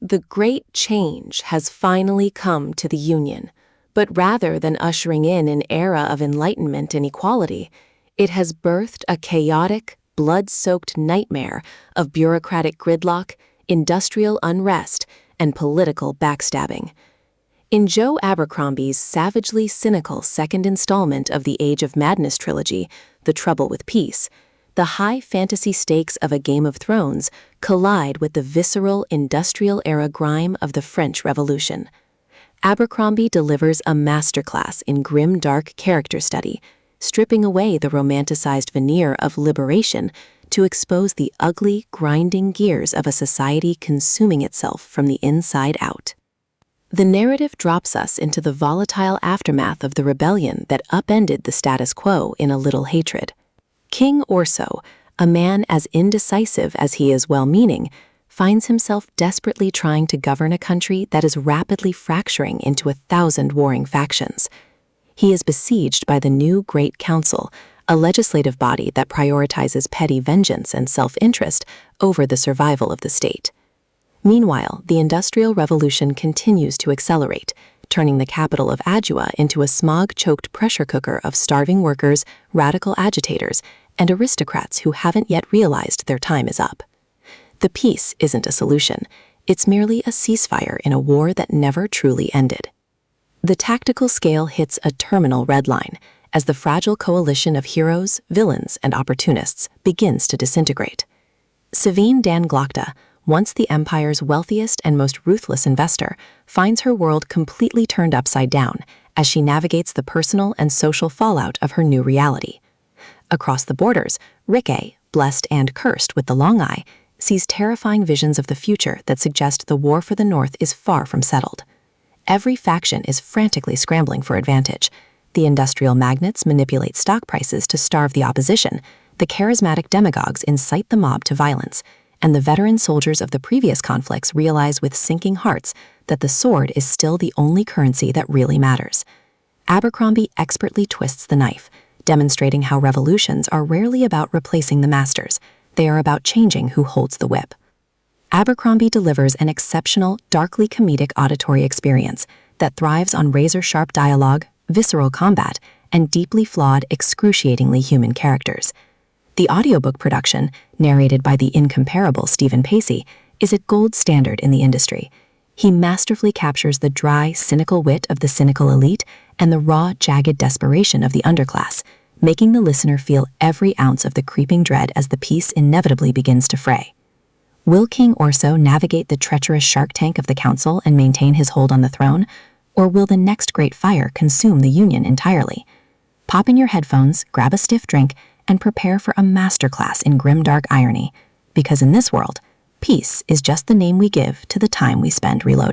The great change has finally come to the Union, but rather than ushering in an era of enlightenment and equality, it has birthed a chaotic, blood-soaked nightmare of bureaucratic gridlock, industrial unrest, and political backstabbing. In Joe Abercrombie's savagely cynical second installment of the Age of Madness trilogy, The Trouble with Peace, the high fantasy stakes of A Game of Thrones collide with the visceral industrial-era grime of the French Revolution. Abercrombie delivers a masterclass in grim-dark character study, stripping away the romanticized veneer of liberation to expose the ugly, grinding gears of a society consuming itself from the inside out. The narrative drops us into the volatile aftermath of the rebellion that upended the status quo in A Little Hatred. King Orso, a man as indecisive as he is well-meaning, finds himself desperately trying to govern a country that is rapidly fracturing into 1,000 warring factions. He is besieged by the new Great Council, a legislative body that prioritizes petty vengeance and self-interest over the survival of the state. Meanwhile, the Industrial Revolution continues to accelerate, turning the capital of Adua into a smog-choked pressure cooker of starving workers, radical agitators, and aristocrats who haven't yet realized their time is up. The peace isn't a solution, it's merely a ceasefire in a war that never truly ended. The tactical scale hits a terminal red line as the fragile coalition of heroes, villains, and opportunists begins to disintegrate. Savine Dan Glokta, once the empire's wealthiest and most ruthless investor, finds her world completely turned upside down as she navigates the personal and social fallout of her new reality. Across the borders, Rikke, blessed and cursed with the long eye, sees terrifying visions of the future that suggest the war for the North is far from settled. Every faction is frantically scrambling for advantage. The industrial magnates manipulate stock prices to starve the opposition, the charismatic demagogues incite the mob to violence, and the veteran soldiers of the previous conflicts realize with sinking hearts that the sword is still the only currency that really matters. Abercrombie expertly twists the knife, demonstrating how revolutions are rarely about replacing the masters, they are about changing who holds the whip. Abercrombie delivers an exceptional, darkly comedic auditory experience that thrives on razor-sharp dialogue, visceral combat, and deeply flawed, excruciatingly human characters. The audiobook production, narrated by the incomparable Stephen Pacey, is a gold standard in the industry. He masterfully captures the dry, cynical wit of the cynical elite and the raw, jagged desperation of the underclass, making the listener feel every ounce of the creeping dread as the piece inevitably begins to fray. Will King Orso navigate the treacherous shark tank of the council and maintain his hold on the throne, or will the next great fire consume the Union entirely? Pop in your headphones, grab a stiff drink, and prepare for a masterclass in grimdark irony, because in this world, peace is just the name we give to the time we spend reloading.